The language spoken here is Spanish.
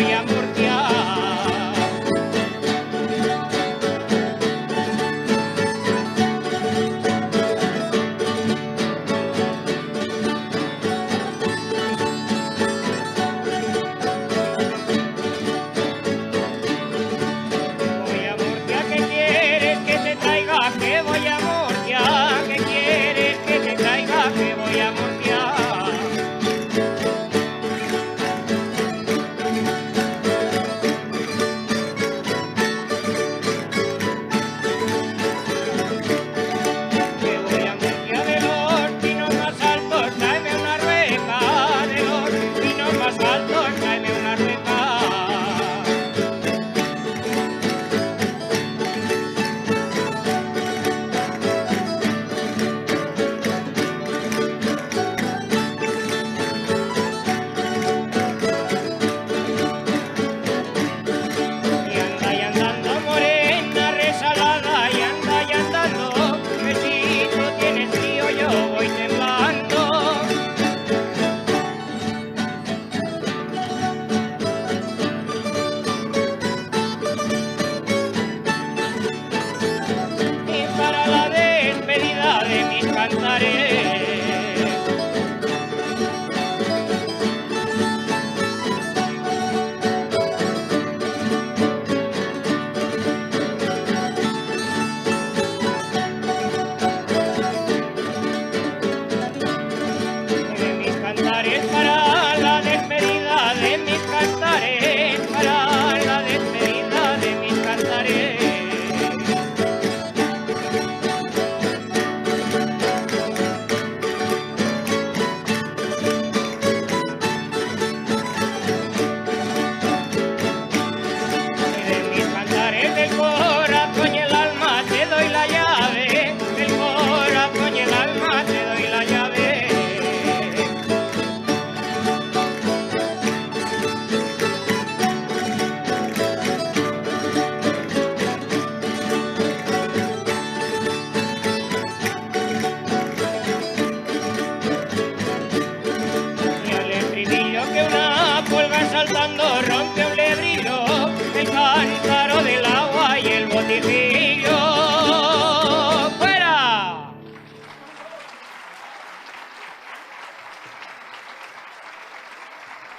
voy a Murcia. Voy a Murcia, ¿qué quieres que te traiga? Que voy a Murcia, ¿qué quieres que te traiga? Que voy a Murcia. Que voy a Murcia, de los pinos más altos, tráeme una rueca. De los pinos más altos, tráeme una rueca. Y andando morena resalada, y andando, que si tú tienes frío yo voy temblando. Y para la despedida de mis cantares, para la despedida de mis cantares, para la despedida de mis cantares. Y de mis cantares del corazón y el alma te doy la llave, del corazón y el alma te doy la llave. Y al estribillo que una pulga saltando rompe un lebrillo, el cántaro del agua y el botijín.